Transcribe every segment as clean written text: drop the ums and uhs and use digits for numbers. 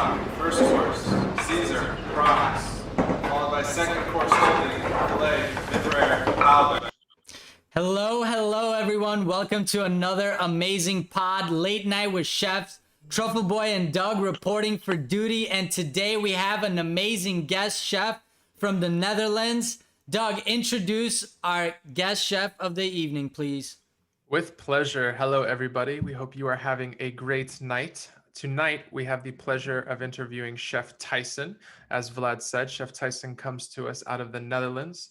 top, first course, Caesar, rocks, followed by second course holding, filet, mid-rare, halibut. Hello, everyone. Welcome to another amazing pod, Late Night with Chefs, Truffle Boy and Doug reporting for duty. And today we have an amazing guest chef from the Netherlands. Doug, introduce our guest chef of the evening, please. With pleasure. Hello, everybody. We hope you are having a great night. Tonight, we have the pleasure of interviewing Chef Tyson. As Vlad said, Chef Tyson comes to us out of the Netherlands.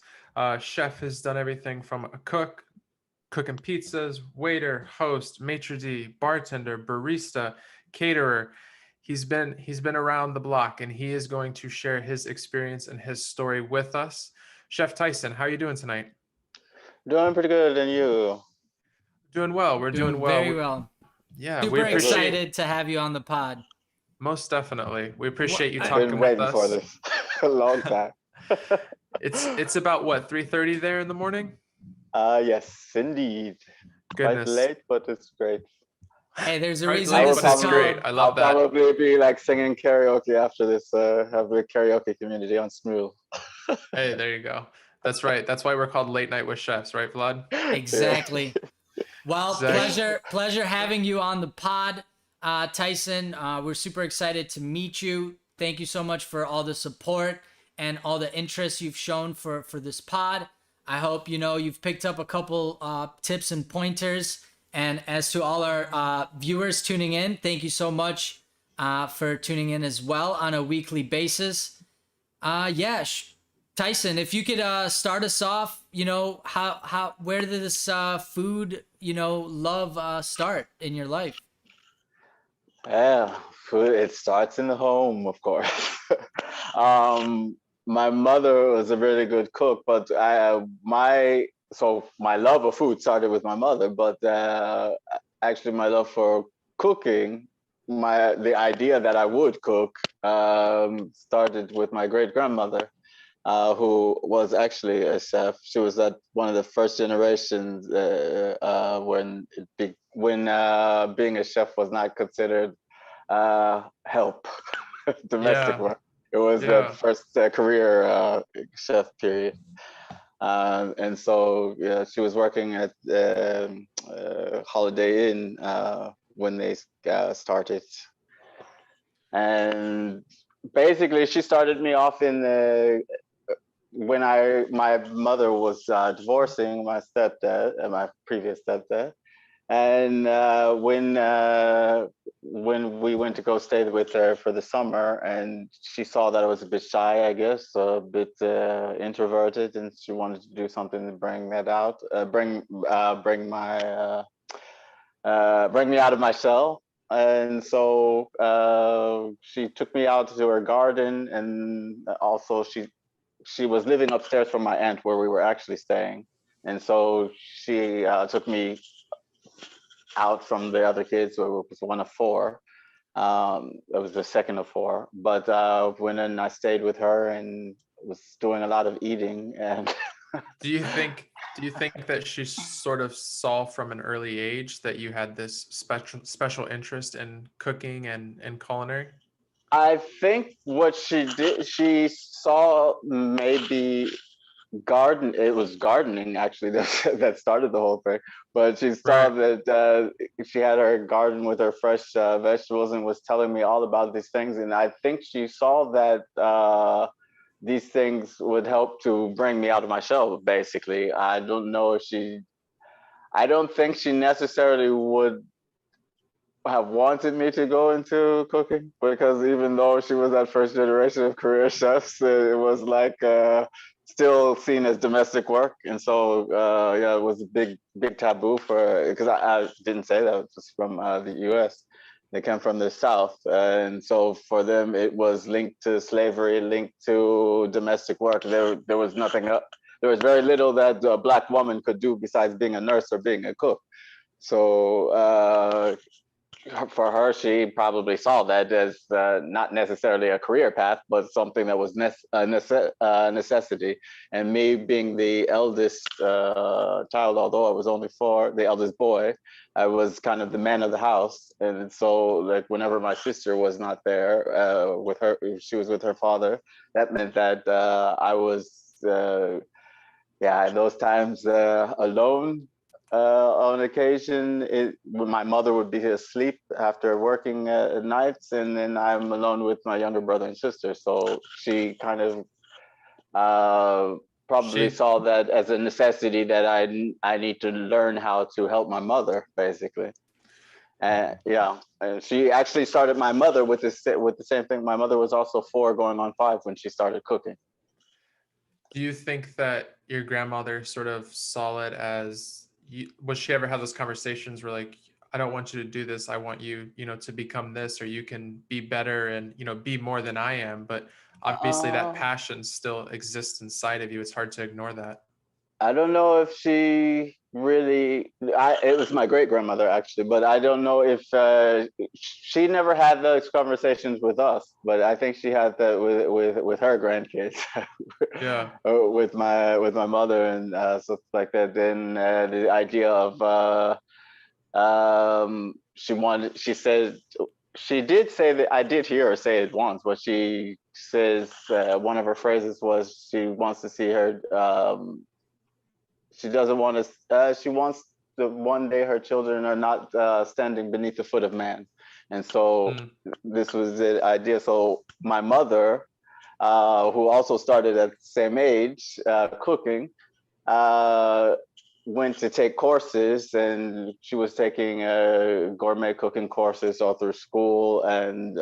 Chef has done everything from a cook, cooking pizzas, waiter, host, maitre d', bartender, barista, caterer. He's been around the block, and he is going to share his experience and his story with us. Chef Tyson, how are you doing tonight? Doing pretty good, and you? Doing well. We're doing well. Very well. Yeah, Super excited to have you on the pod. Most definitely. We appreciate you I've talking been with waiting us. for this a long time. It's about what, 3:30 there in the morning? Yes, indeed. Goodness. Quite late, but it's great. Hey, there's a Right, reason late, this but is it's great. called. I love that. I'll probably be like singing karaoke after this. Have a karaoke community on Smule. Hey, there you go. That's right. That's why we're called Late Night with Chefs, right, Vlad? Exactly. Well, Exactly. pleasure having you on the pod, Tyson. We're super excited to meet you. Thank you so much for all the support and all the interest you've shown for this pod. I hope you've picked up a couple tips and pointers. And as to all our viewers tuning in, thank you so much for tuning in as well on a weekly basis. Tyson, if you could start us off, where did this food, love start in your life? Yeah, food. It starts in the home, of course. My mother was a really good cook, but my love of food started with my mother. But actually, my love for cooking, the idea that I would cook, started with my great grandmother. Who was actually a chef. She was at one of the first generations when being a chef was not considered help, domestic work. It was the first career chef period. And so she was working at Holiday Inn when they started. And basically, she started me off in when my mother was divorcing my stepdad, my previous stepdad, and when we went to go stay with her for the summer, and she saw that I was a bit shy, I guess, a bit introverted, and she wanted to do something to bring that out, bring me out of my shell. And so she took me out to her garden, and also she was living upstairs from my aunt where we were actually staying. And so she took me out from the other kids, who was one of four. It was the second of four. But when then I stayed with her and was doing a lot of eating. And Do you think that she sort of saw from an early age that you had this special interest in cooking and culinary? I think what she did, she saw maybe it was gardening actually that started the whole thing. But she saw that she had her garden with her fresh vegetables and was telling me all about these things. And I think she saw that these things would help to bring me out of my shell, basically. I don't think she necessarily would have wanted me to go into cooking, because even though she was that first generation of career chefs, it was like still seen as domestic work. And so it was a big taboo for, because I didn't say that, it was from the US. They came from the South, and so for them it was linked to slavery, linked to domestic work. There was nothing there was very little that a Black woman could do besides being a nurse or being a cook. So for her, she probably saw that as not necessarily a career path, but something that was necessity. And me being the eldest child, although I was only four, the eldest boy, I was kind of the man of the house. And so, like, whenever my sister was not there with her, she was with her father. That meant that I was. Yeah, in those times alone on occasion. My mother would be asleep after working nights, and then I'm alone with my younger brother and sister. So she kind of probably She saw that as a necessity that I need to learn how to help my mother, basically. And yeah, and she actually started my mother with the same thing. My mother was also 4 going on 5 when she started cooking. Do you think that your grandmother sort of saw it as was she ever have those conversations where like, I don't want you to do this. I want you, to become this, or you can be better and, be more than I am. But obviously that Uh, passion still exists inside of you. It's hard to ignore that. I don't know if she really. It was my great grandmother actually, but I don't know if she never had those conversations with us. But I think she had that with her grandkids, Yeah. with my mother and stuff like that. Then the idea of she wanted. She said she did say that I did hear her say it once, but she says one of her phrases was she wants to see her. She doesn't want to. She wants the one day her children are not standing beneath the foot of man, and so Mm. this was the idea. So my mother, who also started at the same age cooking, uh, went to take courses, and she was taking gourmet cooking courses all through school, and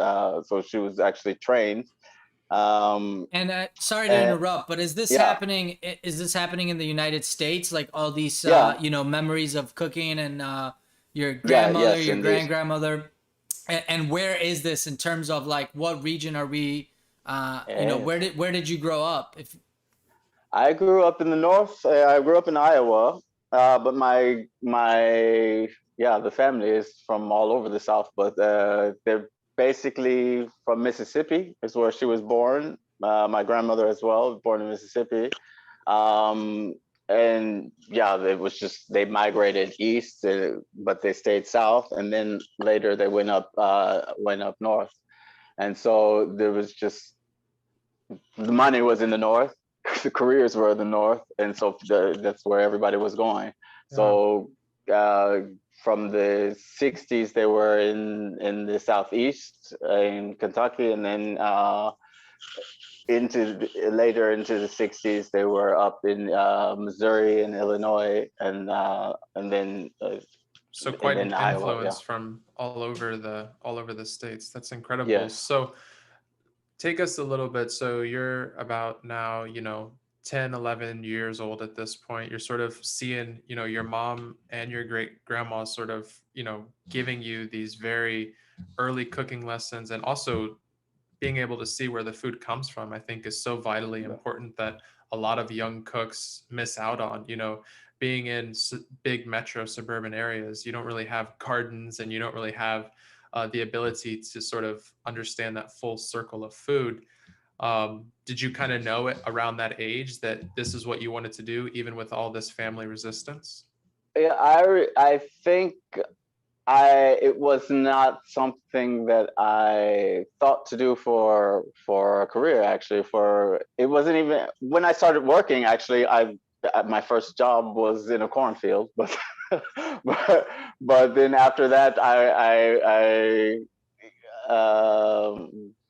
so she was actually trained. And sorry to And interrupt, but is this yeah, happening? Is this happening in the United States? Like all these, yeah, memories of cooking and your yeah, grandmother, yes, your indeed. grand grandmother, and where is this in terms of like what region are we? Eh, Where did you grow up? If I grew up in the north. I grew up in Iowa, but my yeah, the family is from all over the South, but they're basically from Mississippi. Is where she was born. My grandmother as well, born in Mississippi. Um, and yeah, it was just they migrated east, but they stayed south, and then later they went up north. And so there was just the money was in the north, the careers were in the north, and so that's where everybody was going. Yeah. So uh, from the '60s, they were in the southeast in Kentucky, and then later into the '60s, they were up in Missouri and Illinois, So and quite an then Iowa. Yeah, influence from all over the states. That's incredible. yes. So take us a little bit. So you're about now, 10, 11 years old at this point. You're sort of seeing, your mom and your great grandma sort of, giving you these very early cooking lessons, and also being able to see where the food comes from, I think is so vitally important that a lot of young cooks miss out on. Being in big metro suburban areas, you don't really have gardens, and you don't really have the ability to sort of understand that full circle of food. Did you kind of know it around that age that this is what you wanted to do, even with all this family resistance? Yeah, I think it was not something that I thought to do for a career. Actually, for it wasn't even when I started working. Actually, my first job was in a cornfield, but but then after that, I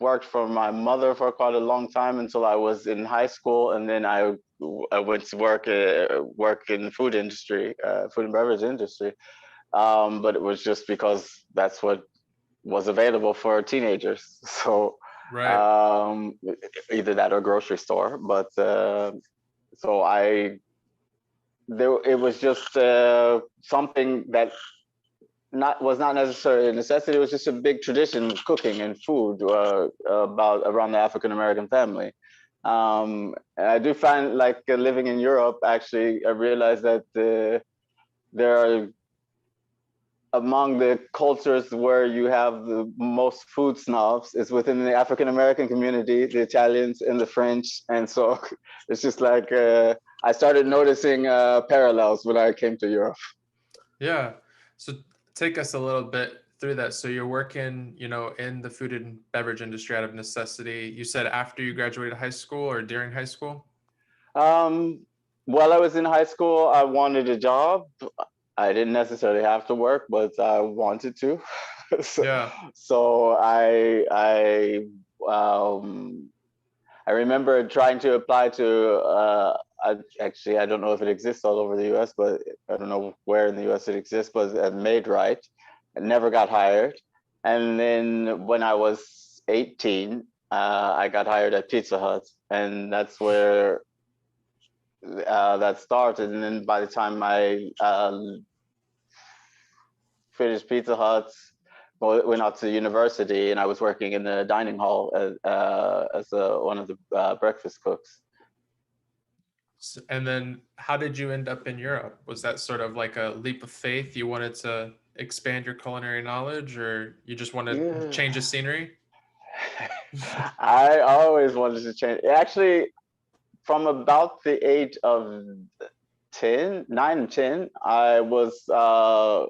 worked for my mother for quite a long time until I was in high school, and then I went to work in the food industry, food and beverage industry. But it was just because that's what was available for teenagers. So Right. um, either that or grocery store. But so it was just something that not was not necessarily a necessity. It was just a big tradition of cooking and food about around the African American family. And I do find like living in Europe. Actually, I realized that there are among the cultures where you have the most food snobs is within the African American community, the Italians and the French, and so it's just like I started noticing parallels when I came to Europe. Yeah. So take us a little bit through that. So you're working, in the food and beverage industry out of necessity. You said after you graduated high school or during high school? Um, while I was in high school, I wanted a job. I didn't necessarily have to work, but I wanted to. so, Yeah. so um, I remember trying to apply to. I don't know if it exists all over the U.S., but I don't know where in the U.S. it exists. But at Made Right, I never got hired. And then when I was 18, I got hired at Pizza Hut, and that's where that started. And then by the time I finished Pizza Hut, went out to university, and I was working in the dining hall as one of the breakfast cooks. And then how did you end up in Europe? Was that sort of like a leap of faith? You wanted to expand your culinary knowledge, or you just wanted to Yeah. change the scenery? I always wanted to change. Actually, from about the age of 10, 9 and 10, I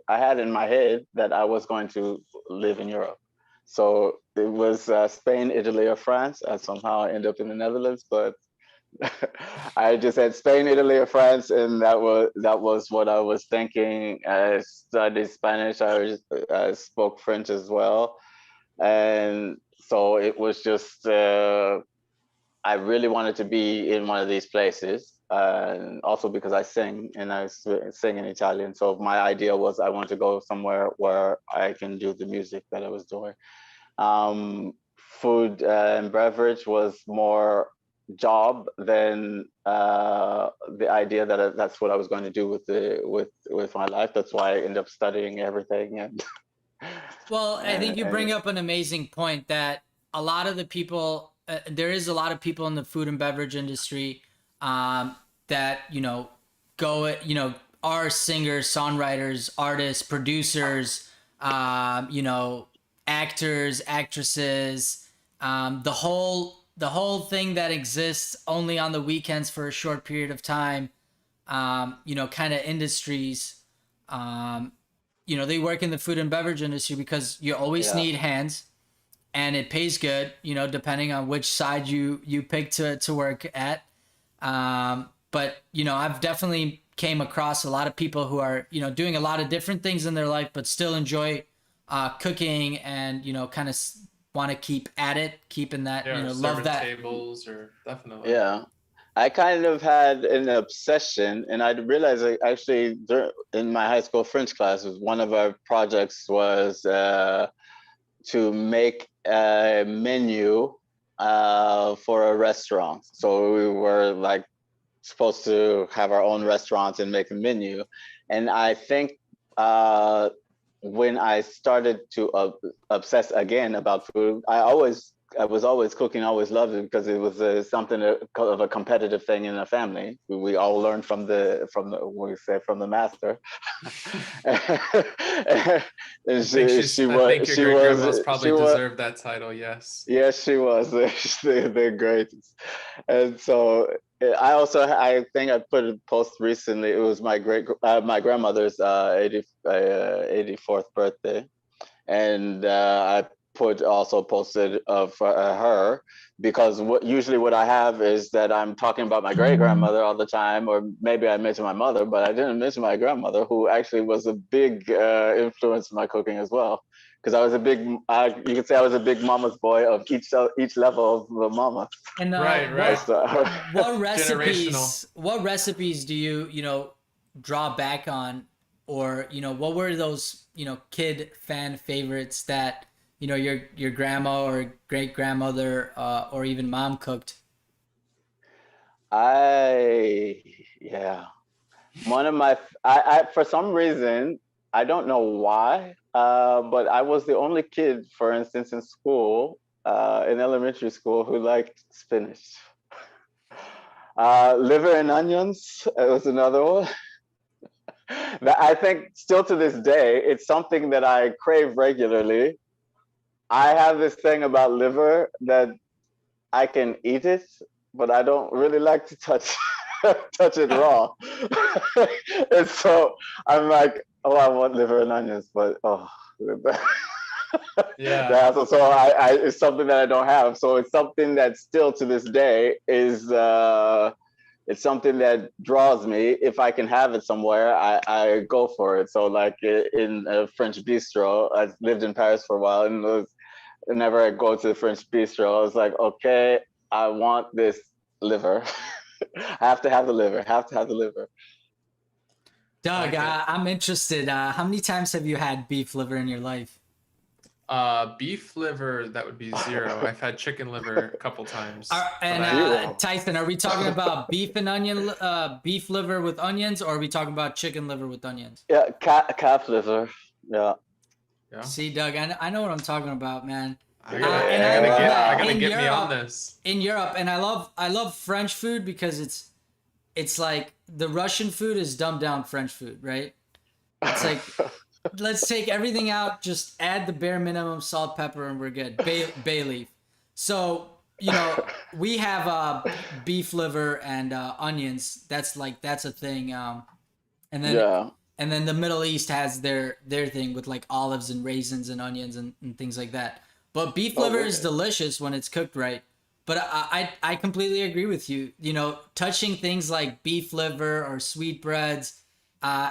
had in my head that I was going to live in Europe. So it was Spain, Italy, or France. Somehow I ended up in the Netherlands, but I just had Spain, Italy, or France, and that was what I was thinking. I studied Spanish. I spoke French as well, and so it was just I really wanted to be in one of these places, and also because I sing and sing in Italian. So my idea was I wanted to go somewhere where I can do the music that I was doing. Food and beverage was more job than the idea that that's what I was going to do with my life. That's why I ended up studying everything. And Well, I think you bring and up an amazing point that a lot of the people, there is a lot of people in the food and beverage industry that, are singers, songwriters, artists, producers, actors, actresses, the whole thing that exists only on the weekends for a short period of time, kind of industries. Um, they work in the food and beverage industry because you always yeah, need hands and it pays good, depending on which side you pick to work at. But I've definitely came across a lot of people who are, doing a lot of different things in their life, but still enjoy cooking and, kind of want to keep at it, keeping that, Yeah, or love serving that. tables, or definitely. yeah. I kind of had an obsession, and I realized actually in my high school French classes, one of our projects was to make a menu for a restaurant. So we were like supposed to have our own restaurant and make a menu. And I think when I started to obsess again about food, I was always cooking, always loved it because it was something of a competitive thing in the family. We all learned what we say, from the master. And I think your great grandma's she probably was deserved that title, yes. yes, she was. They're great. And so I think I put a post recently. It was my grandmother's 84th birthday, and I also posted of her because what I have is that I'm talking about my great grandmother all the time, or maybe I mention my mother, but I didn't mention my grandmother, who actually was a big influence in my cooking as well. Because I was you could say I was a big mama's boy of each level of the mama. And Right, right. what Generational. recipes do you draw back on, or what were those kid fan favorites that your grandma or great grandmother or even mom cooked? I yeah. One of my I for some reason, I don't know why, but I was the only kid, for instance, in school, in elementary school, who liked spinach. Liver and onions was another one. I think still to this day, it's something that I crave regularly. I have this thing about liver that I can eat it, but I don't really like to touch touch it raw. And so I'm like, oh, I want liver and onions, but oh, Yeah. that's so it's something that I don't have. So it's something that still to this day is it's something that draws me. If I can have it somewhere, I go for it. So like in a French bistro, I lived in Paris for a while, and whenever I go to the French bistro, I was like, okay, I want this liver. I have to have the liver. Have to have the liver. Doug, Like it. I'm interested. How many times have you had beef liver in your life? Beef liver, that would be 0. I've had chicken liver a couple times, And but Zero. Tyson, are we talking about beef and beef liver with onions, or are we talking about chicken liver with onions? Yeah, calf liver. Yeah. yeah, See, Doug, I know what I'm talking about, man. I And I gotta love get, that I gotta in get me on Europe. this. In Europe, and I love French food because it's like the Russian food is dumbed down French food, right? It's like, let's take everything out, just add the bare minimum salt, pepper, and we're good. Bay leaf. So, we have beef liver and onions. That's a thing. And then Yeah. and then the Middle East has their thing with like olives and raisins and onions and things like that. But beef liver is Okay. delicious when it's cooked right. But I completely agree with you. Touching things like beef liver or sweetbreads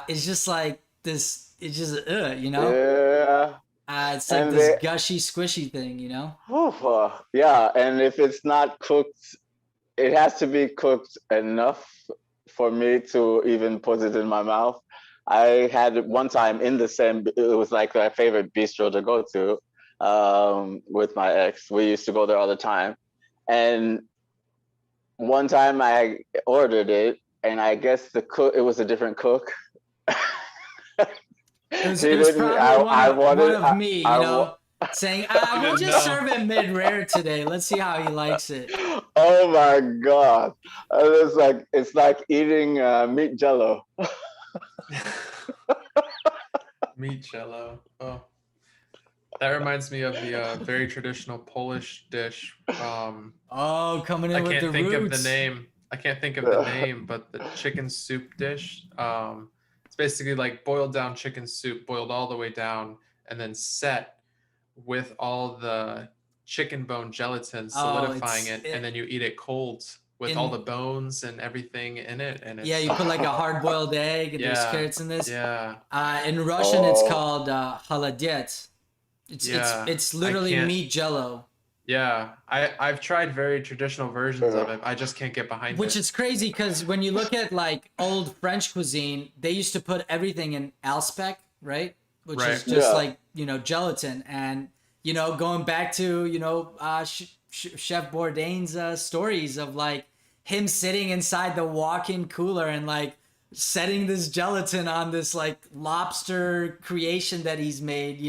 is just like this. It's just Yeah. it's like And this they, gushy squishy thing. yeah, and if it's not cooked, it has to be cooked enough for me to even put it in my mouth. I had one time in the same, it was like my favorite bistro to go to with my ex. We used to go there all the time. And one time I ordered it, and I guess the cook, it was a different cook. It was He it was didn't, probably I one wanted, of me, I saying, You we'll didn't just know. serve it mid rare today. Let's see how he likes it. oh my God. It's like eating meat jello. Meat jello. Oh, that reminds me of the very traditional Polish dish. Oh, coming I in with can't the think of the roots. name. I can't think of the name, but the chicken soup dish. It's basically like boiled down chicken soup, boiled all the way down, and then set with all the chicken bone gelatin, Oh, solidifying it, and then you eat it cold with all the in bones and everything in it, and yeah, it's you put like a hard boiled egg and there's yeah, carrots in this. yeah, In Russian, it's Oh, called haladiet. yeah. It's I literally can't. meat jello, Yeah, I've tried very traditional versions of it. I just can't get behind which it. is crazy because when you look at like old French cuisine, they used to put everything in alspec, right? Which is Right. just yeah. like gelatin, and going back to Chef Bourdain's stories of like him sitting inside the walk-in cooler and like setting this gelatin on this like lobster creation that he's made.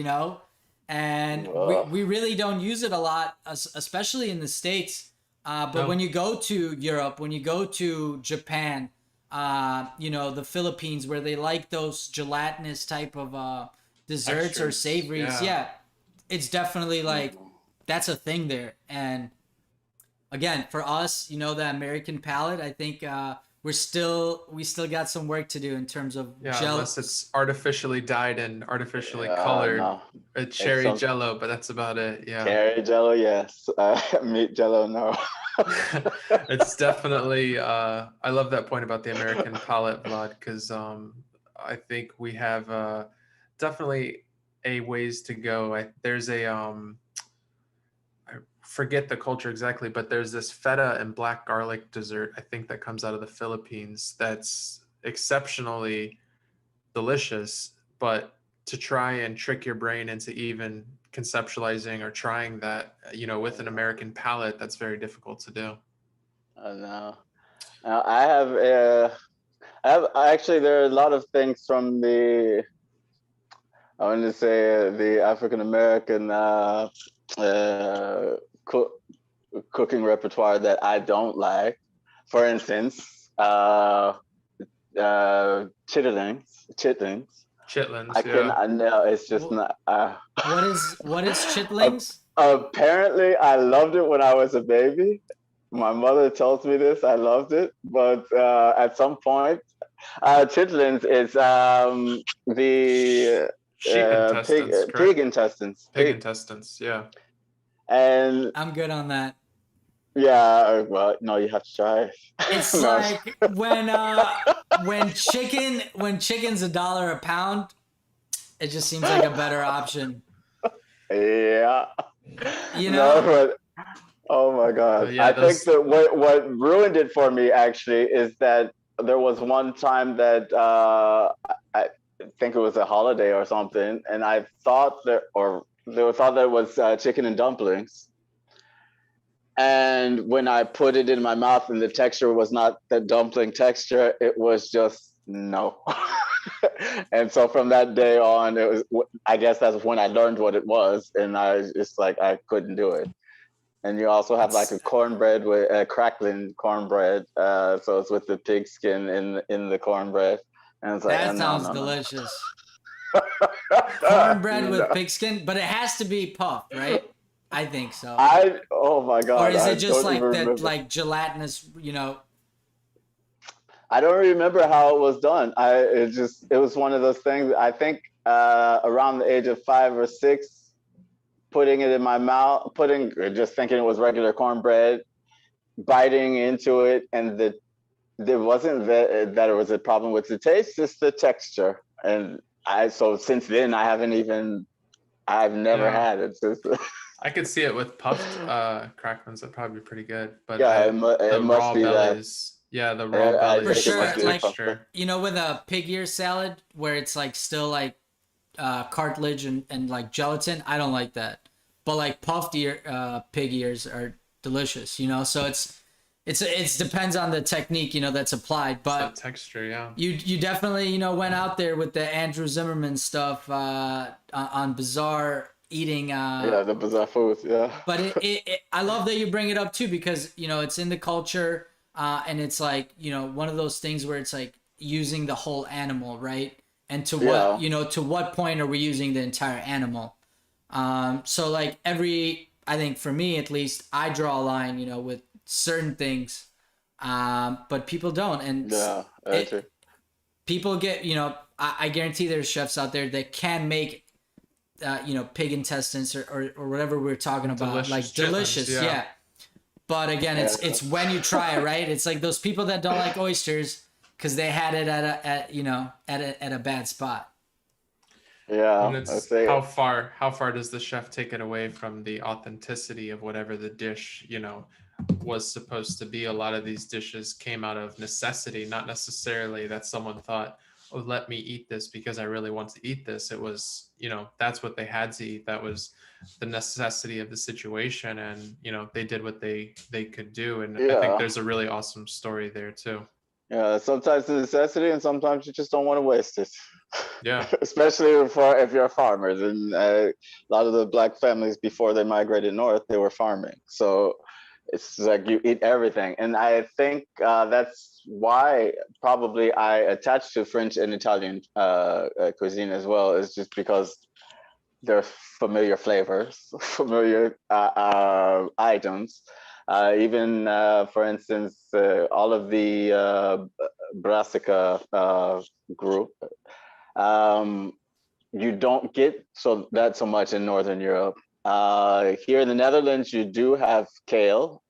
And Ugh. we really don't use it a lot, especially in the States. But No. when you go to Europe, when you go to Japan, the Philippines, where they like those gelatinous type of desserts or Textures. savories, Yeah. yeah, it's definitely like that's a thing there. And again, for us, the American palate, I think we still got some work to do in terms of Yeah, unless it's artificially dyed and artificially Yeah, colored. no. A It's cherry some jello, but that's about it. Yeah. cherry jello, yes. Meat jello, no. It's definitely I love that point about the American palate, Vlad, because I think we have definitely a ways to go. There's a I forget the culture exactly, but there's this feta and black garlic dessert, I think, that comes out of the Philippines that's exceptionally delicious. But to try and trick your brain into even conceptualizing or trying that, with an American palate, that's very difficult to do. No. I have actually, there are a lot of things from I want to say the African American uh, cook, cooking repertoire that I don't like. For instance, chitlins. Chitlins, I can, yeah. I know it's just Wh- not. what is Uh, chitlings? apparently, I loved it when I was a baby. My mother tells me this. I loved it, but at some point, chitlins is the Sheep intestines, pig correct? intestines, Pig intestines, yeah. and I'm good on that. yeah. Well, no, you have to try it. It's No, like when chicken's $1 a pound, it just seems like a better option. yeah. You No, know? but oh my God. Yeah, I think those that what ruined it for me actually is that there was one time that I think it was a holiday or something, and I thought that, or they thought that it was chicken and dumplings. And when I put it in my mouth and the texture was not the dumpling texture, it was just no. And so from that day on, it was, I guess that's when I learned what it was. And I was just like, I couldn't do it. And you also have like It's a cornbread with crackling cornbread. So it's with the pig skin in the cornbread. And it's like, that no, sounds no, no. delicious. Cornbread with No. pig skin, but it has to be puffed, right? I think so. Oh my Or God, is I it just don't even like that, remember. like gelatinous, I don't remember how it was done. It was one of those things. I think around the age of 5 or 6, putting it in my mouth, just thinking it was regular cornbread, biting into it, and there wasn't that it was a problem with the taste, just the texture. And so since then I've never yeah. had it. Just, I could see it with puffed cracklins. That'd probably be pretty good. But yeah, it the must raw be that. bellies, yeah, the raw I for think bellies, it that must sure, be the like, pumpkin. texture. with a pig ear salad where it's like still like cartilage and like gelatin. I don't like that. But like puffed pig ears are delicious, So it's depends on the technique, that's applied. It's that But texture, yeah. you definitely, went out there with the Andrew Zimmerman stuff on bizarre eating. Yeah, the bizarre foods. Yeah. But I love that you bring it up too because it's in the culture, and it's like one of those things where it's like using the whole animal, right? And to what Yeah. to what point are we using the entire animal? So like I think for me at least, I draw a line, with certain things, but people don't, and Yeah. True. it people get I guarantee there's chefs out there that can make pig intestines or whatever we're talking about, Delicious like chitlins, delicious, yeah. yeah. But again, Yeah. it's when you try it, right? It's like those people that don't like oysters because they had it at a bad spot. And Yeah. I it's say how far does the chef take it away from the authenticity of whatever the dish, was supposed to be? A lot of these dishes came out of necessity, not necessarily that someone thought, oh, let me eat this because I really want to eat this. It was, that's what they had to eat. That was the necessity of the situation. And, they did what they could do. And I think yeah. there's a really awesome story there too. Yeah. Sometimes it's a necessity, and sometimes you just don't want to waste it. Yeah, Especially if you're farmers, and a lot of the black families before they migrated north, they were farming. So it's like you eat everything, and I think that's why probably I attached to French and Italian cuisine as well. Is just because they're familiar flavors, familiar items. Even, for instance, all of the brassica group, um, you don't get that so much in Northern Europe. Here in the Netherlands, you do have kale,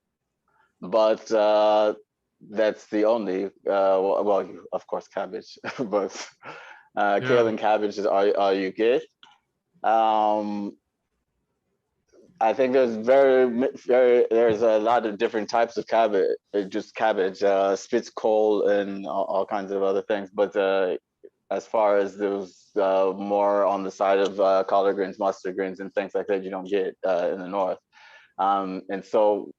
but that's the only. Of course, cabbage, but kale yeah, and cabbage is all you get. Um, I think there's a lot of different types of cabbage, just cabbage, spitz coal, and all kinds of other things. But as far as those more on the side of collard greens, mustard greens, and things like that, you don't get in the north. And so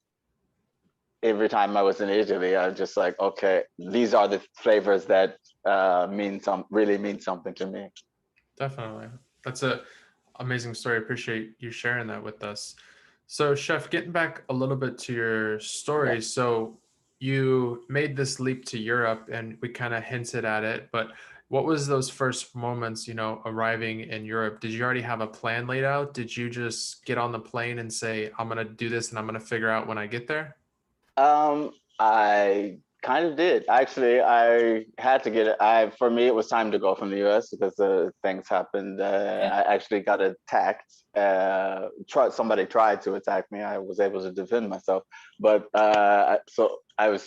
every time I was in Italy, I was just like, okay, these are the flavors that really mean something to me. definitely. That's a amazing story. Appreciate you sharing that with us. So, Chef, getting back a little bit to your Yeah. story. So, you made this leap to Europe, and we kind of hinted at it, but what was those first moments, arriving in Europe? Did you already have a plan laid out? Did you just get on the plane and say, I'm going to do this and I'm going to figure out when I get there? I kind of did. Actually, I had to get it. For me, it was time to go from the U.S. because things happened. I actually got attacked. Somebody tried to attack me. I was able to defend myself, but so I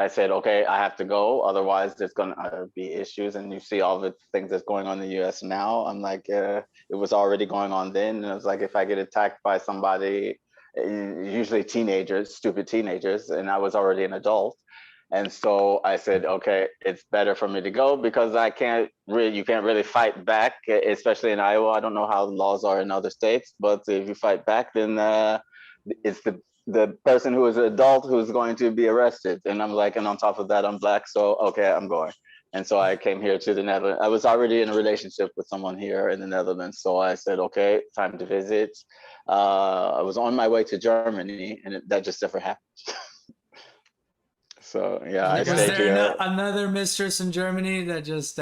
said, okay, I have to go. Otherwise, there's gonna be issues. And you see all the things that's going on in the U.S. now. I'm like, it was already going on then. And I was like, if I get attacked by somebody, usually teenagers, stupid teenagers, and I was already an adult. And so I said, okay, it's better for me to go because you can't really fight back, especially in Iowa. I don't know how the laws are in other states, but if you fight back, then it's the person who is an adult who's going to be arrested. And I'm like, and on top of that, I'm Black. So, okay, I'm going. And so I came here to the Netherlands. I was already in a relationship with someone here in the Netherlands. So I said, okay, time to visit. I was on my way to Germany, and that just never happened. So yeah, I Was stayed there here. another mistress in Germany that just?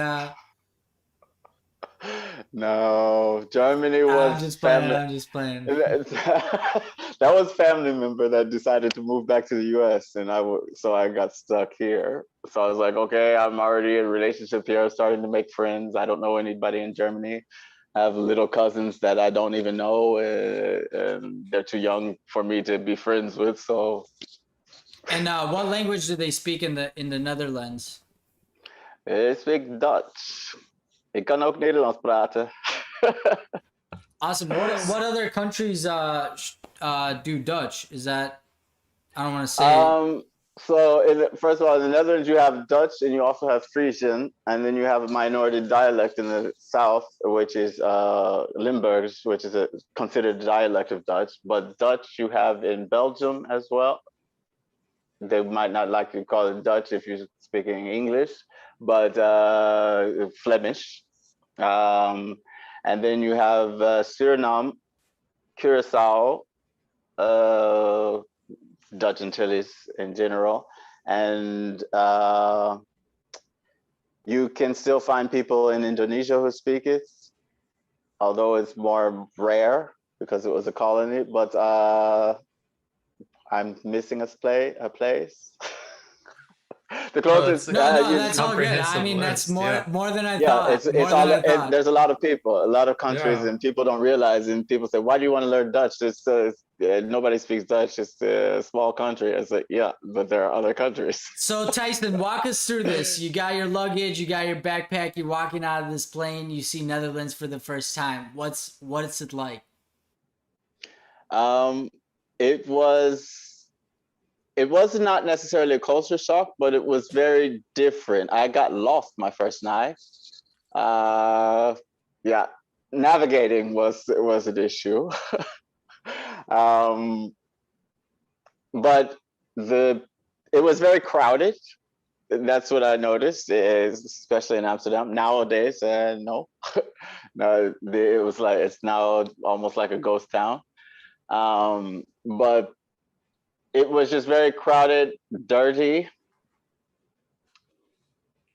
No, Germany I'm was just playing. family. I'm just playing. That was family member that decided to move back to the U.S. and so I got stuck here. So I was like, okay, I'm already in a relationship here, starting to make friends. I don't know anybody in Germany. I have little cousins that I don't even know, and they're too young for me to be friends with. So And what language do they speak in the Netherlands? ik speak Dutch. Ik kan ook Nederlands praten. Awesome. What other countries do Dutch? Is that I don't want to say. So first of all, in the Netherlands, you have Dutch and you also have Frisian, and then you have a minority dialect in the south, which is Limburgs, which is considered a dialect of Dutch. But Dutch you have in Belgium as well. They might not like to call it Dutch if you're speaking English, but Flemish. Um, and then you have Suriname, Curacao, uh, Dutch Antilles in general, and you can still find people in Indonesia who speak it, although it's more rare because it was a colony. But I'm missing a place. The closest, No, you, that's all good. I mean, that's List, yeah. more than I yeah, thought. More than I thought. there's a lot of people, a lot of countries, Yeah. and people don't realize. And people say, "Why do you want to learn Dutch?" Nobody speaks Dutch. It's a small country. It's like, yeah, but there are other countries. So Tyson, walk us through this. You got your luggage, you got your backpack, you're walking out of this plane, you see Netherlands for the first time. What's it like? Um, it was not necessarily a culture shock, but it was very different. I got lost my first night. Yeah, navigating was an issue. um, but it was very crowded. That's what I noticed, especially in Amsterdam. Nowadays, no, no, it was like it's now almost like a ghost town. But it was just very crowded, dirty.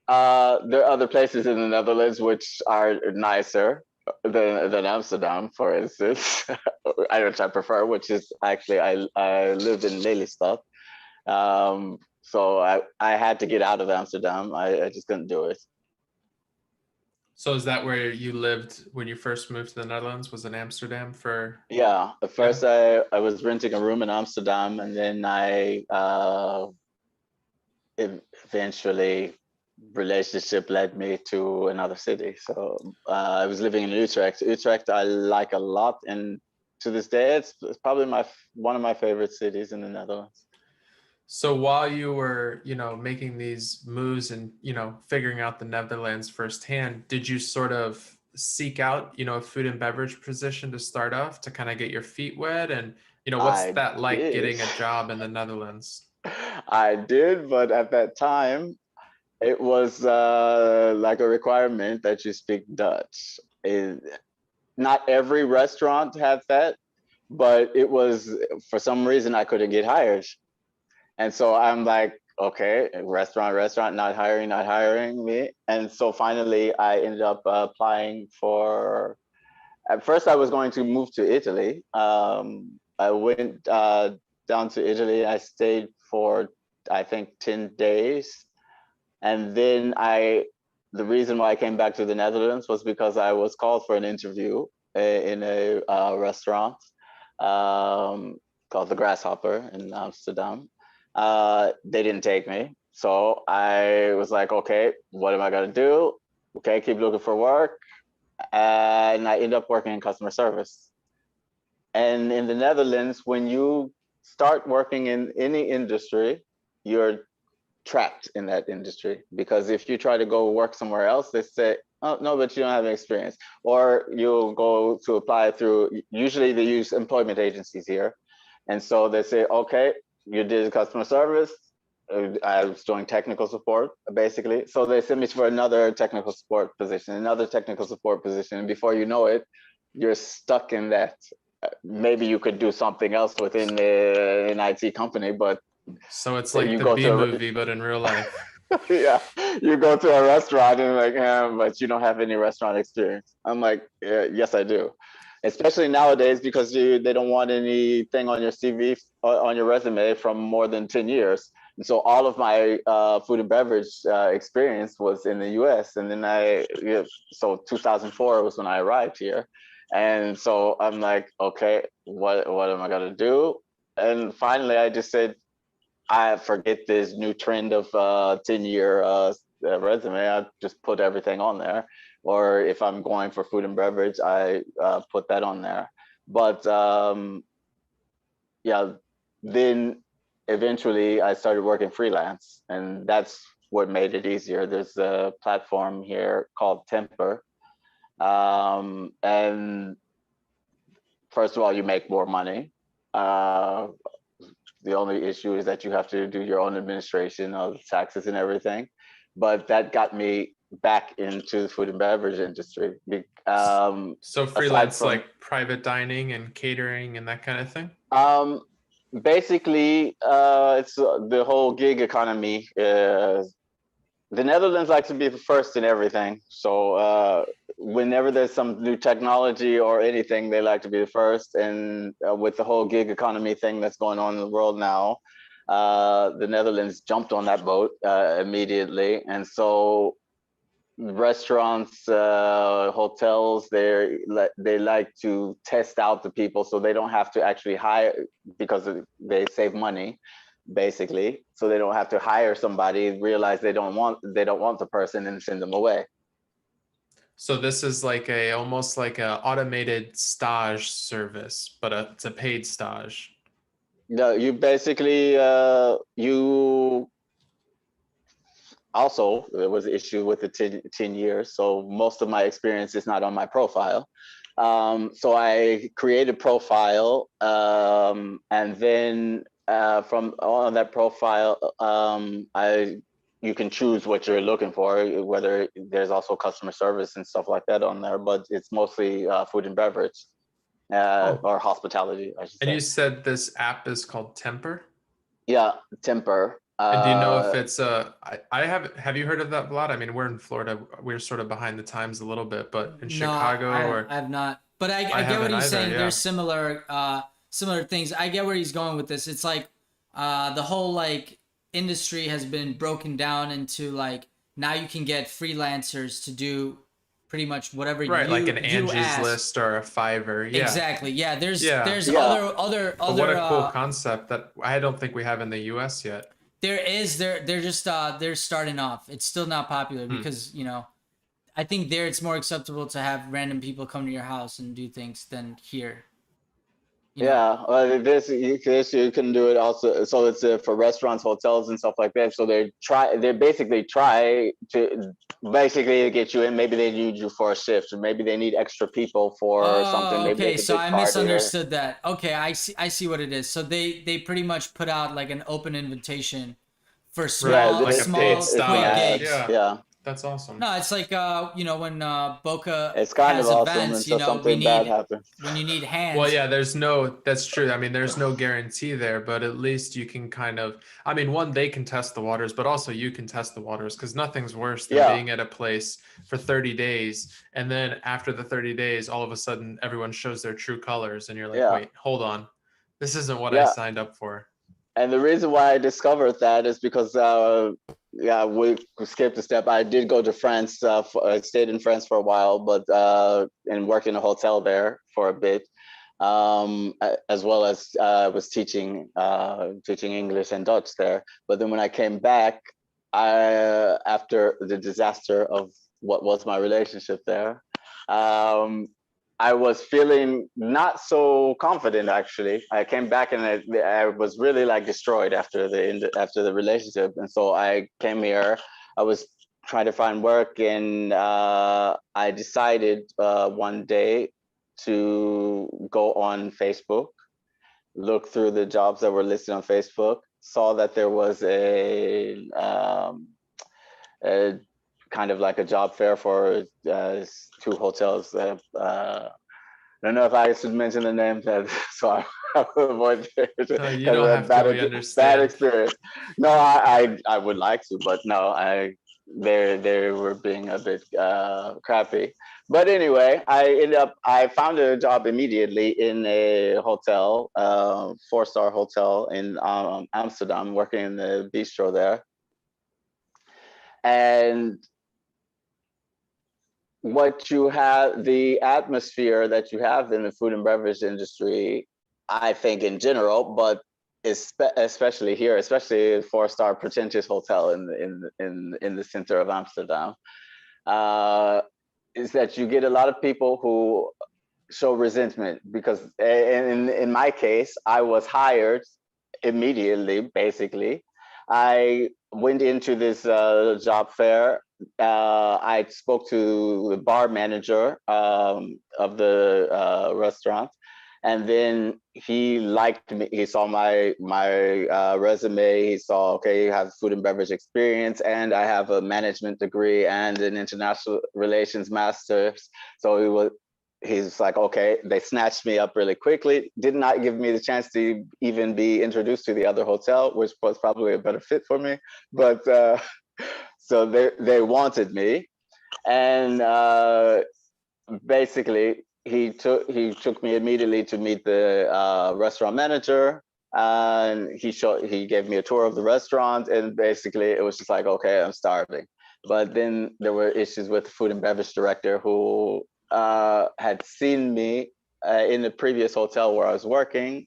There are other places in the Netherlands which are nicer than Amsterdam, for instance, which I prefer, which is actually I lived in Lelystad. So I had to get out of Amsterdam. I just couldn't do it. So is that where you lived when you first moved to the Netherlands? Was in Amsterdam for? Yeah, at first I was renting a room in Amsterdam, and then I eventually relationship led me to another city. So I was living in Utrecht. Utrecht I like a lot, and to this day it's probably one of my favorite cities in the Netherlands. So while you were, making these moves and, figuring out the Netherlands firsthand, did you sort of seek out, a food and beverage position to start off to kind of get your feet wet? And, what's I that like did. getting a job in the Netherlands? I did, but at that time, it was like a requirement that you speak Dutch. Not every restaurant had that, but it was, for some reason, I couldn't get hired. And so I'm like, okay, restaurant, not hiring me. And so finally, I ended up applying for. At first, I was going to move to Italy. I went down to Italy. I stayed for, I think, 10 days. And then the reason why I came back to the Netherlands was because I was called for an interview in a restaurant called the Grasshopper in Amsterdam. They didn't take me. So I was like, okay, what am I going to do? Okay, keep looking for work. And I ended up working in customer service. And in the Netherlands, when you start working in any industry, you're trapped in that industry, because if you try to go work somewhere else, they say, oh no, but you don't have any experience. Or you'll go to apply through, usually they use employment agencies here, and so they say, okay, you did customer service, I was doing technical support basically, so they send me for another technical support position, and before you know it, you're stuck in that. Maybe you could do something else within an IT company, but So it's like you the go B to movie, but in real life. yeah, you go to a restaurant and you're like, but you don't have any restaurant experience. I'm like, yeah, yes, I do. Especially nowadays, because they don't want anything on your CV, on your resume from more than 10 years. And so all of my food and beverage experience was in the US. And then so 2004 was when I arrived here. And so I'm like, okay, what am I gonna do? And finally I just said, I forget this new trend of 10-year resume. I just put everything on there. Or if I'm going for food and beverage, I put that on there. But yeah, then eventually I started working freelance, and that's what made it easier. There's a platform here called Temper. And first of all, you make more money. The only issue is that you have to do your own administration of taxes and everything. But that got me back into the food and beverage industry. So freelance, like private dining and catering and that kind of thing? Basically, it's the whole gig economy. The Netherlands likes to be the first in everything. So whenever there's some new technology or anything, they like to be the first. And with the whole gig economy thing that's going on in the world now, the Netherlands jumped on that boat immediately. And so restaurants, hotels, they like to test out the people, so they don't have to actually hire, because they save money basically, so they don't have to hire somebody, realize they don't want the person, and send them away. So this is like almost like a automated stage service, but it's a paid stage. No, you basically you also, there was an issue with the 10 years, so most of my experience is not on my profile. So I created a profile, and then from on that profile, you can choose what you're looking for, whether there's also customer service and stuff like that on there, but it's mostly food and beverage or hospitality, I should say. And you said this app is called Temper? Yeah, Temper. And do you know if it's I have you heard of that, Vlad? I mean, we're in Florida, we're sort of behind the times a little bit, but in Chicago I have not. But I get what he's saying. Yeah. There's similar things. I get where he's going with this. It's like the whole like industry has been broken down into like, now you can get freelancers to do pretty much whatever right, like an Angie's List or a Fiverr. Yeah. Exactly. Yeah. There's other but what a cool concept that I don't think we have in the US yet. They're just they're starting off. It's still not popular because, you know, I think there it's more acceptable to have random people come to your house and do things than here. Yeah, this you can do it also. So it's for restaurants, hotels, and stuff like that. So they basically try to get you in. Maybe they need you for a shift, or maybe they need extra people for something. Maybe okay, so I misunderstood that. Okay, I see what it is. So they pretty much put out like an open invitation for small like quick gigs. Yeah. That's awesome. No, it's like when Boca It's kind of has awesome events, until we something bad need happens. when you need Well, hands. yeah, that's true. I mean, there's no guarantee there, but at least you can kind of, I mean, one, they can test the waters, but also you can test the waters because nothing's worse than Yeah, being at a place for 30 days. And then after the 30 days, all of a sudden everyone shows their true colors. And you're like, yeah, wait, hold on. This isn't what I yeah. signed up for. And the reason why I discovered that is because, yeah, we skipped a step. I did go to France. I stayed in France for a while, but and worked in a hotel there for a bit, as well as I was teaching English and Dutch there. But then when I came back, after the disaster of what was my relationship there, um, I was feeling not so confident. Actually, I came back and I was really like destroyed after the relationship, and so I came here. I was trying to find work, and I decided one day to go on Facebook, look through the jobs that were listed on Facebook, saw that there was a kind of like a job fair for two hotels. I don't know if I should mention the names, so I will avoid it No, because you don't of a have to. We bad understand. experience. No, I would like to, but no, they were being a bit crappy. But anyway, I found a job immediately in a hotel, 4-star hotel in Amsterdam, working in the bistro there. And what you have, the atmosphere that you have in the food and beverage industry, I think in general, but especially here, especially a 4-star pretentious hotel in the center of Amsterdam, uh, is that you get a lot of people who show resentment because in my case, I was hired immediately, basically. I went into this job fair. I spoke to the bar manager of the restaurant, and then he liked me. He saw my resume. He saw, okay, you have food and beverage experience, and I have a management degree and an international relations master's. So he's like, okay, they snatched me up really quickly, did not give me the chance to even be introduced to the other hotel, which was probably a better fit for me. But so they wanted me. And basically he took me immediately to meet the restaurant manager, and he gave me a tour of the restaurant, and basically it was just like, okay, I'm starving. But then there were issues with the food and beverage director, who had seen me in the previous hotel where I was working.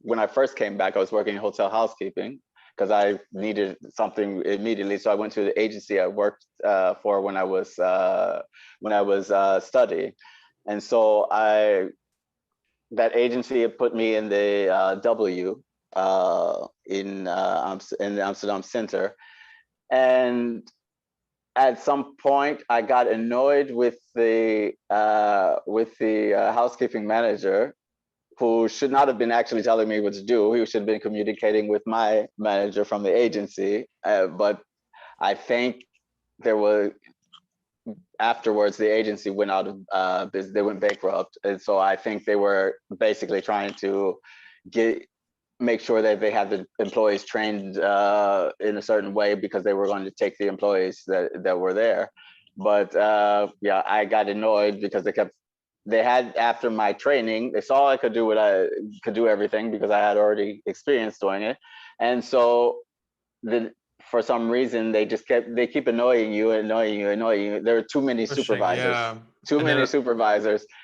When I first came back, I was working in hotel housekeeping because I needed something immediately. So I went to the agency I worked for when I was studying, and so that agency had put me in the W in the Amsterdam Center, and at some point I got annoyed with the housekeeping manager, who should not have been actually telling me what to do. He should have been communicating with my manager from the agency. But I think there was afterwards the agency went out of business. They went bankrupt, and so I think they were basically trying to make sure that they had the employees trained in a certain way, because they were going to take the employees that were there. But yeah, I got annoyed because they had, after my training, they saw I could do everything because I had already experienced doing it. And so for some reason they keep annoying you. There are too many Pushing, supervisors, yeah. And then,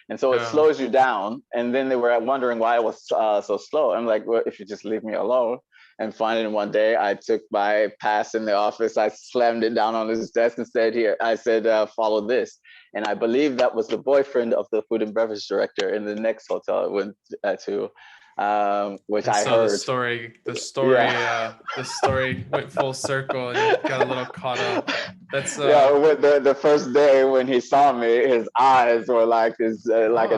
and so it yeah. slows you down. And then they were wondering why I was so slow. I'm like, well, if you just leave me alone. And finally, one day, I took my pass in the office. I slammed it down on his desk and said, "Here," I said, "follow this." And I believe that was the boyfriend of the food and beverage director in the next hotel I went to, which And I so the heard. story, Yeah. the story went full circle, and you got a little caught up. That's Yeah, the first day when he saw me, his eyes were oh, like a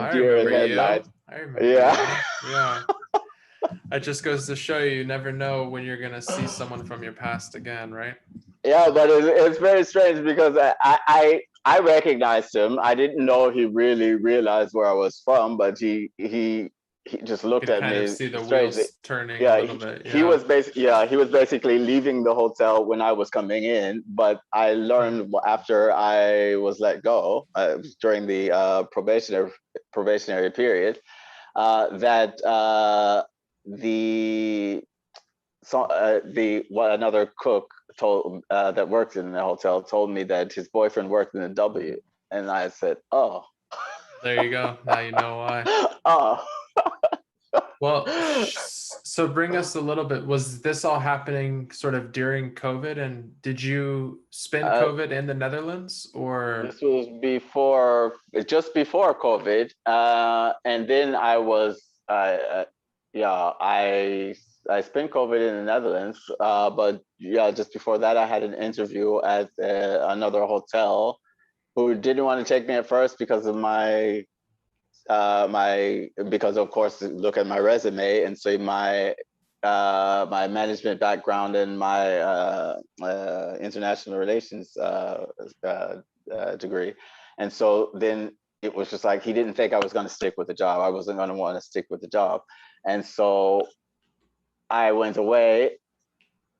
I deer in remember you. headlights. I remember Yeah. you. Yeah. It just goes to show you never know when you're gonna see someone from your past again, right? Yeah, but it's very strange because I recognized him. I didn't know he really realized where I was from, but he just You looked could at kind of me see the strangely. wheels turning a Yeah, little bit. he Yeah. was he was basically leaving the hotel when I was coming in, but I Mm. learned after I was let go during the probationary period that the the what another cook told that worked in the hotel told me that his boyfriend worked in the W, and I said, "Oh, There you go. Now you know why. oh." Well, so bring us a little bit. Was this all happening sort of during COVID? And did you spend uh, COVID in the Netherlands or? this was just before COVID, and then yeah, I spent COVID in the Netherlands, but yeah, just before that, I had an interview at another hotel who didn't want to take me at first because of because of course look at my resume and see my management background and my international relations degree, and so then it was just like he didn't think I was going to stick with the job. I wasn't going to want to stick with the job, and so I went away.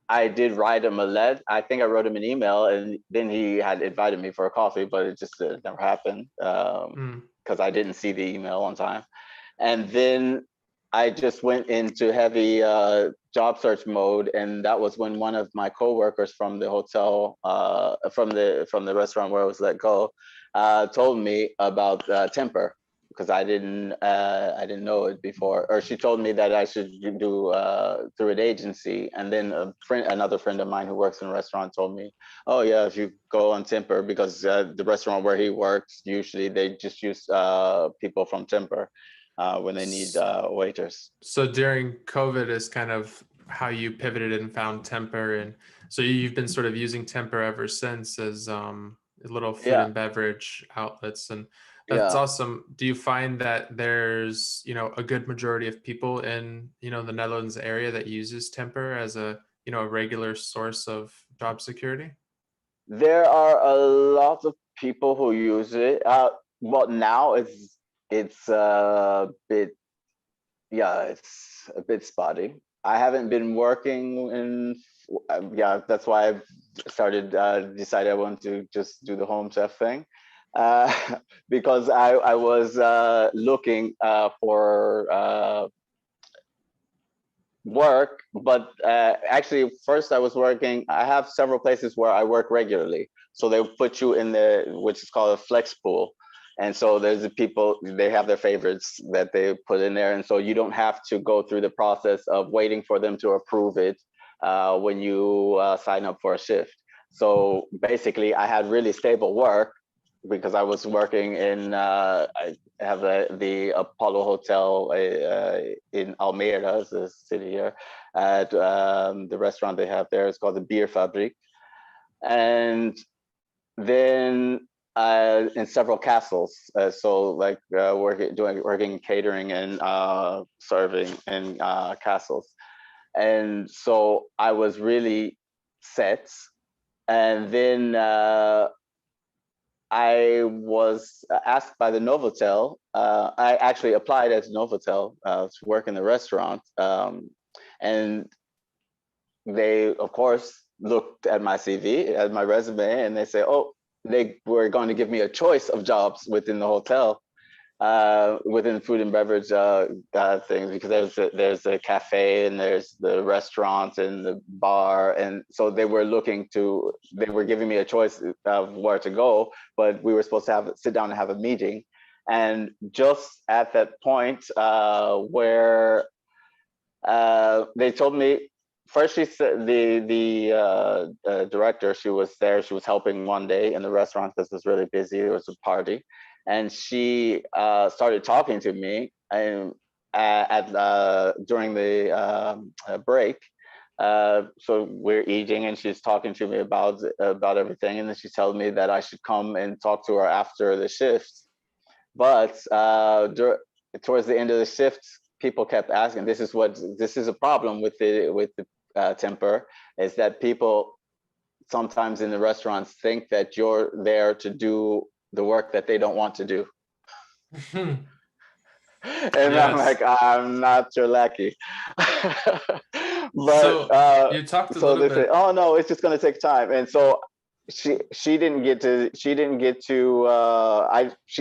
I did write him a letter. I think I wrote him an email, and then he had invited me for a coffee, but it just never happened Mm, because I didn't see the email on time. And then I just went into heavy job search mode, and that was when one of my coworkers from the hotel, from the restaurant where I was let go, told me about Temper because I didn't know it before, or she told me that I should do through an agency, and then another friend of mine who works in a restaurant told me, oh yeah, if you go on Temper, because the restaurant where he works usually they just use people from Temper when they need s- waiters. So during COVID is kind of how you pivoted and found Temper, and so you've been sort of using Temper ever since as little food Yeah, and beverage outlets, and that's yeah. awesome. Do you find that there's a good majority of people in the Netherlands area that uses Temper as a a regular source of job security? There are a lot of people who use it. Well, now it's a bit, yeah, it's a bit spotty. I haven't been working in, yeah, that's why I've decided I want to just do the home chef thing. Uh, because I was looking for work, but actually, first I was working. I have several places where I work regularly, so they put you in the which is called a flex pool, and so there's the people they have their favorites that they put in there, and so you don't have to go through the process of waiting for them to approve it when you sign up for a shift. So basically, I had really stable work because I was working in I have the Apollo Hotel in Almere, it's a city here. At the restaurant they have there is called the Beer Fabrik, and then in several castles. So like working catering and serving in castles, and so I was really set. And then I was asked by the Novotel. I actually applied at Novotel to work in the restaurant, and they, of course, looked at my CV, at my resume, and they say, "Oh, they were going to give me a choice of jobs within the hotel, within food and beverage things, because there's a cafe and there's the restaurant and the bar, and so they were giving me a choice of where to go, but we were supposed to sit down and have a meeting, and just at that point where they told me. First, she said the director. She was there. She was helping one day in the restaurant because it was really busy. It was a party, and she started talking to me and during the break. So we're eating, and she's talking to me about everything, and then she tells me that I should come and talk to her after the shift. But towards the end of the shift, people kept asking. This is a problem with the Temper, is that people sometimes in the restaurants think that you're there to do the work that they don't want to do. And I'm Yes. like, I'm not your lackey. But So you talked a so little they say, bit. oh no, it's just going to take time. And so she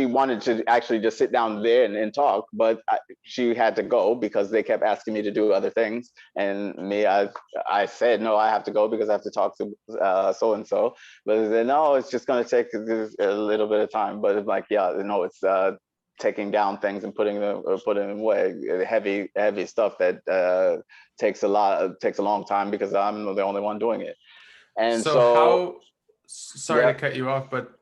wanted to actually just sit down there and talk, but she had to go because they kept asking me to do other things. And I said, no, I have to go because I have to talk to so and so. But they said, no, it's just going to take a little bit of time. But it's like, yeah, no, it's taking down things and putting them away, heavy stuff that takes a long time because I'm the only one doing it. And So so, sorry yeah, to cut you off, but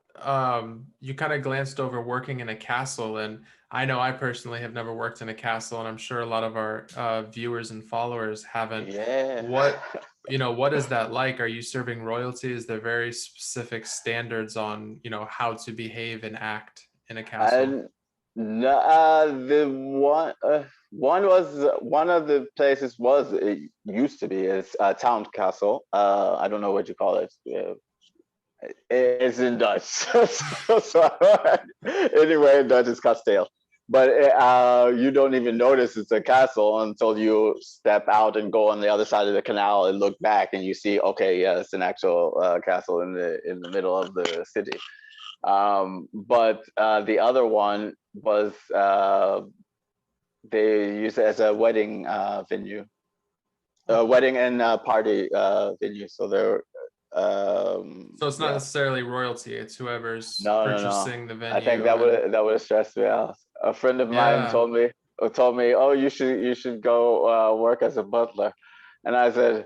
you kind of glanced over working in a castle, and I know I personally have never worked in a castle, and I'm sure a lot of our viewers and followers haven't. yeah. What is that like? Are you serving royalty? Is there very specific standards on, how to behave and act in a castle? And no, the one of the places it used to be is Town Castle. I don't know what you call it. Yeah, it's in Dutch. Anyway, in Dutch it's Kasteel. But you don't even notice it's a castle until you step out and go on the other side of the canal and look back, and you see, okay, yeah, it's an actual castle in the middle of the city. But the other one was they use it as a wedding venue, wedding and party venue. So they're So it's not yeah. necessarily royalty, it's whoever's No. purchasing the I think venue. And that would have stressed me out. A friend of mine yeah. told me, oh, you should go work as a butler, and I said,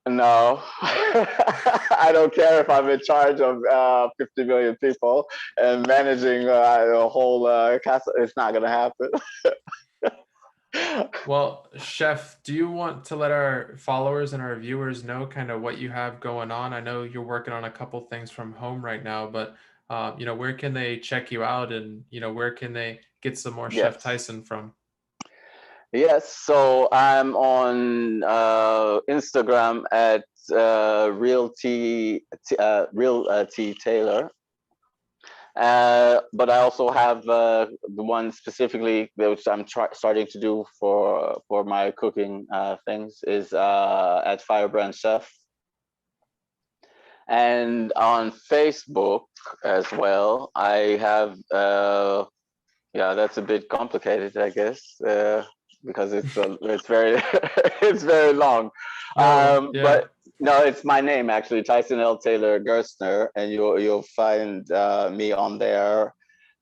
no, I don't care if I'm in charge of 50 million people and managing a whole castle. It's not gonna happen. Well, Chef, do you want to let our followers and our viewers know kind of what you have going on? I know you're working on a couple things from home right now, but where can they check you out, and where can they get some more Chef Yes. Tyson from? Yes, so I'm on Instagram at real T Taylor. But I also have the one specifically which I'm starting to do for my cooking things is at Firebrand Chef, and on Facebook as well. I have yeah, that's a bit complicated, I guess, because it's very it's very long. No, yeah. But no, it's my name actually, Tyson L. Taylor Gerstner, and you'll find me on there.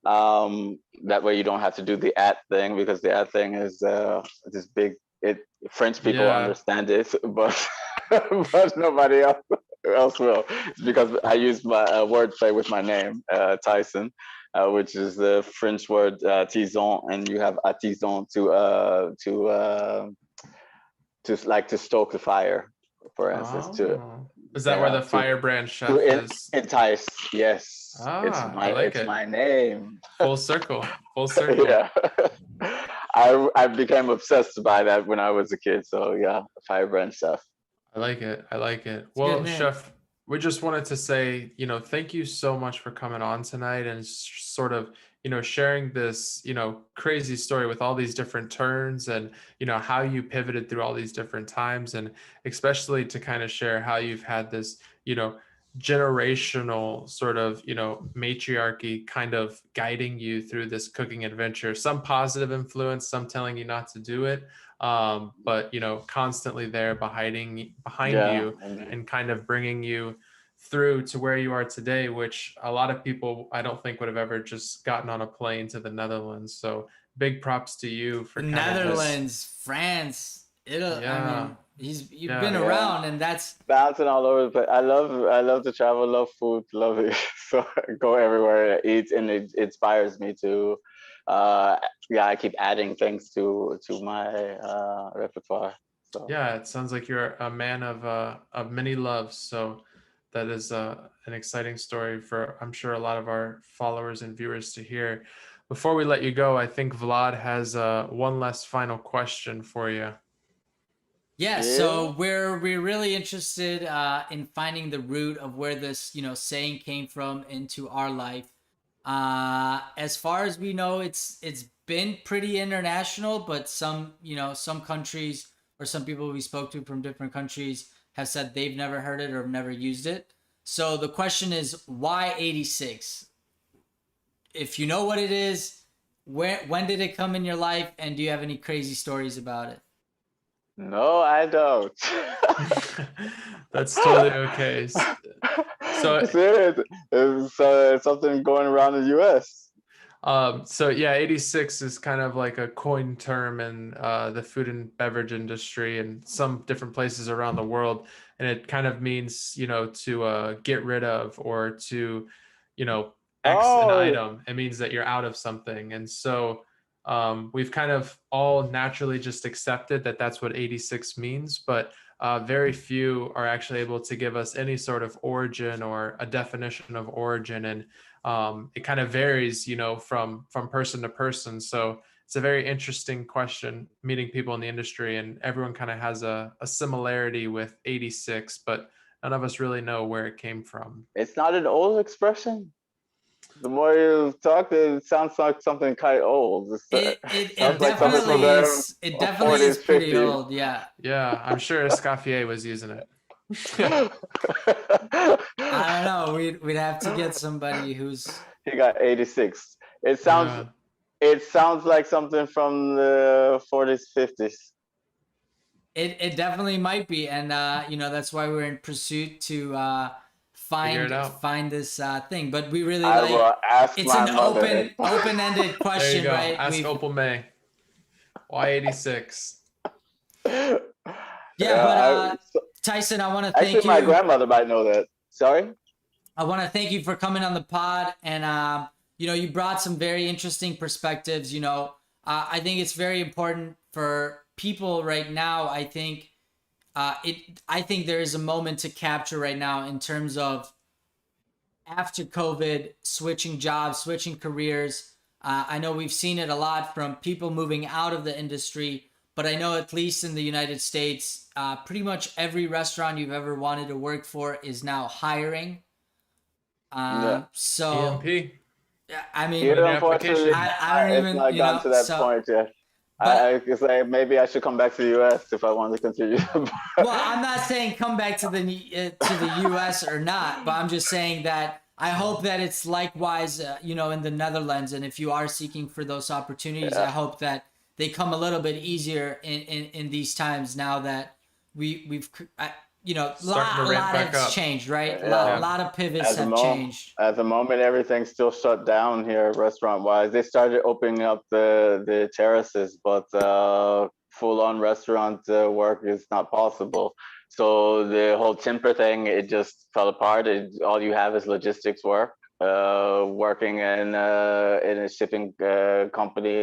That way you don't have to do the at thing because the at thing is this big. It French people Yeah. understand it, but but nobody else will. It's because I use my wordplay with my name, Tyson, which is the French word tison, and you have artisan to like to stoke the fire, for instance, to Oh. Is that where yeah the to Firebrand Chef is? entice. Yes, Ah, I like it's it. my name. Full circle. Full circle. Yeah. I became obsessed by that when I was a kid. So yeah, firebrand stuff. I like it. I like it. It's a good Well, name. Chef, we just wanted to say, thank you so much for coming on tonight and sort of, sharing this, crazy story with all these different turns, and, how you pivoted through all these different times, and especially to kind of share how you've had this, generational sort of, matriarchy kind of guiding you through this cooking adventure. Some positive influence, some telling you not to do it, but constantly there behind Yeah. you, and kind of bringing you through to where you are today, which a lot of people I don't think would have ever just gotten on a plane to the Netherlands. So big props to you for The kind of just, Netherlands, France, Italy. I yeah, mean, you've been yeah. Yeah. around, and that's Bouncing all over the place. I love to travel, love food, love it. So I go everywhere, I eat, and it inspires me to yeah, I keep adding things to my repertoire. So Yeah, it sounds like you're a man of many loves. So that is an exciting story for, I'm sure, a lot of our followers and viewers to hear. Before we let you go, I think Vlad has one last final question for you. Yeah, Yeah. so we're really interested in finding the root of where this saying came from into our life. As far as we know, it's been pretty international, but some countries or some people we spoke to from different countries have said they've never heard it or have never used it. So the question is, why 86? If you know what it is, when did it come in your life, and do you have any crazy stories about it? No, I don't. That's totally okay. So Serious. It's something going around the U.S. So yeah, 86 is kind of like a coined term in the food and beverage industry and some different places around the world. And it kind of means, to get rid of or to, X an Oh, item. It means that you're out of something. And so we've kind of all naturally just accepted that that's what 86 means, but very few are actually able to give us any sort of origin or a definition of origin. And it kind of varies, from person to person. So it's a very interesting question, meeting people in the industry, and everyone kind of has a similarity with 86, but none of us really know where it came from. it's not an old expression. The more you talk, it sounds like something kind of old. It Sounds like something from definitely the is. It definitely is 40s, pretty 50s. old. Yeah. Yeah, I'm sure Escoffier was using it. I don't know. We'd have to get somebody who's He got 86. It sounds Yeah. it sounds like something from the 40s, 50s. it definitely might be, and that's why we're in pursuit to Figure it find out. find this thing. But we really I like will ask it's my an mother. open-ended There you question, go. right? Ask We've Opal May. Why 86? Yeah, Yeah, but Tyson, I want to actually, thank my you. grandmother might know that. Sorry? I want to thank you for coming on the pod, and you brought some very interesting perspectives. I think it's very important for people right now. I think there is a moment to capture right now in terms of after COVID, switching jobs, switching careers. I know we've seen it a lot from people moving out of the industry, but I know at least in the United States, pretty much every restaurant you've ever wanted to work for is now hiring. Yeah. So EMP. I Here, mean, Put in your unfortunately, application. I don't it's even, not gotten to that so, point yet. but I could say maybe I should come back to the U.S. if I want to continue. well, I'm not saying come back to the U.S. or not, but I'm just saying that I hope that it's likewise, in the Netherlands. And if you are seeking for those opportunities, I Yeah, hope that they come a little bit easier in these times now that we've Starting to a ramp lot back has up. changed, right? A yeah. Yeah. lot of pivots At the have moment, changed. at the moment, everything's still shut down here, restaurant wise. They started opening up the terraces, but full on restaurant work is not possible. So the whole timber thing, it just fell apart. All you have is logistics work. Working in a shipping company,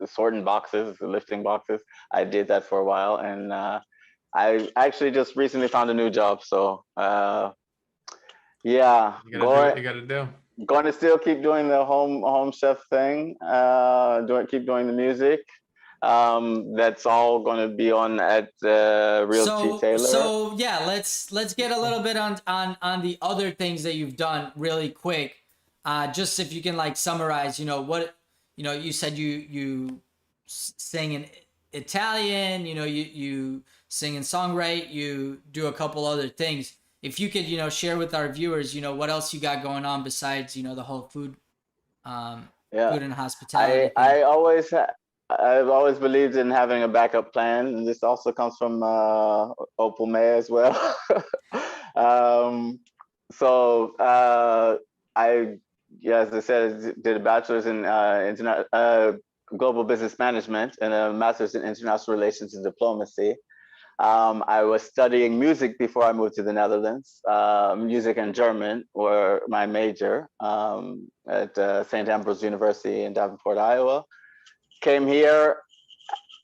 sorting boxes, lifting boxes. I did that for a while, and I actually just recently found a new job. So yeah, You gotta do what you gotta do. going to still keep doing the home chef thing. Keep doing the music. That's all going to be on at Real Tea Taylor. So yeah, let's get a little bit on the other things that you've done really quick. Just if you can like summarize, what you said you sing in Italian, you sing in songwrite, you do a couple other things. If you could, share with our viewers, what else you got going on besides, the whole um, Yeah, food and hospitality I thing. I've always believed in having a backup plan, and this also comes from Opal May as well. um, so I, yeah, as I said, did a bachelor's in global business management and a master's in international relations and diplomacy. I was studying music before I moved to the Netherlands. Music and German were my major at St. Ambrose University in Davenport, Iowa. Came here,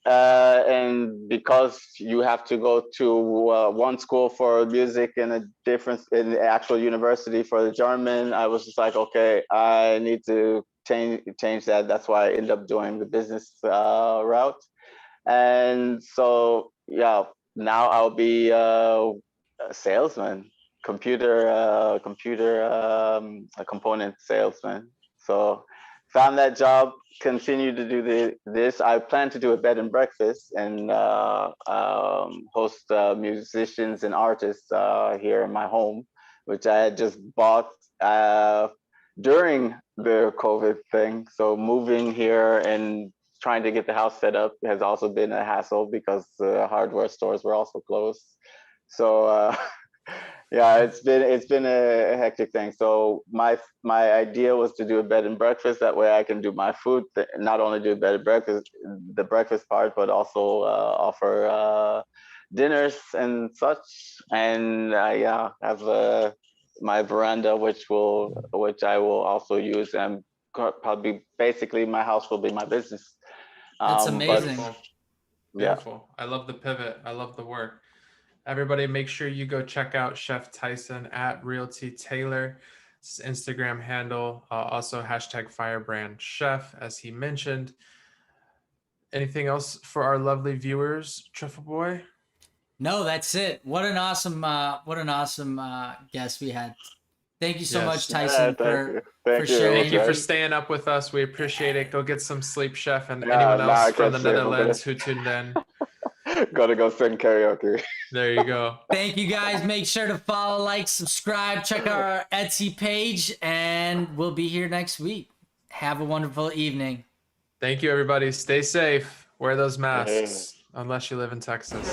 and because you have to go to one school for music and a different in the actual university for the German, I was just like, okay, I need to change that. That's why I ended up doing the business route. And so, yeah, now I'll be a salesman, a component salesman. So found that job, continue to do this. I plan to do a bed and breakfast and host musicians and artists here in my home, which I had just bought during the COVID thing. So moving here and trying to get the house set up has also been a hassle because the hardware stores were also closed. So yeah, it's been a hectic thing. So my idea was to do a bed and breakfast. That way I can do my food, not only do bed and breakfast, the breakfast part, but also offer dinners and such. And yeah, have my veranda, which I will also use, and probably basically my house will be my business. That's But amazing. Beautiful. yeah, Beautiful. I love the pivot. I love the work. Everybody, make sure you go check out Chef Tyson at Realty Taylor. It's his Instagram handle. Also hashtag Firebrand Chef, as he mentioned. Anything else for our lovely viewers, Truffle Boy? No, that's it. What an awesome guest we had. Thank you so Yes. much, Tyson, thank you. sharing. Thank you for guys. staying up with us. We appreciate it. Go get some sleep, Chef, and Yeah, anyone nah, I else from can't the sleep. I'm Netherlands who tuned in. Gotta go sing karaoke. There you go. Thank you guys. Make sure to follow, like, subscribe, check out our Etsy page, and we'll be here next week. Have a wonderful evening. Thank you, everybody. Stay safe. Wear those masks, unless you live in Texas.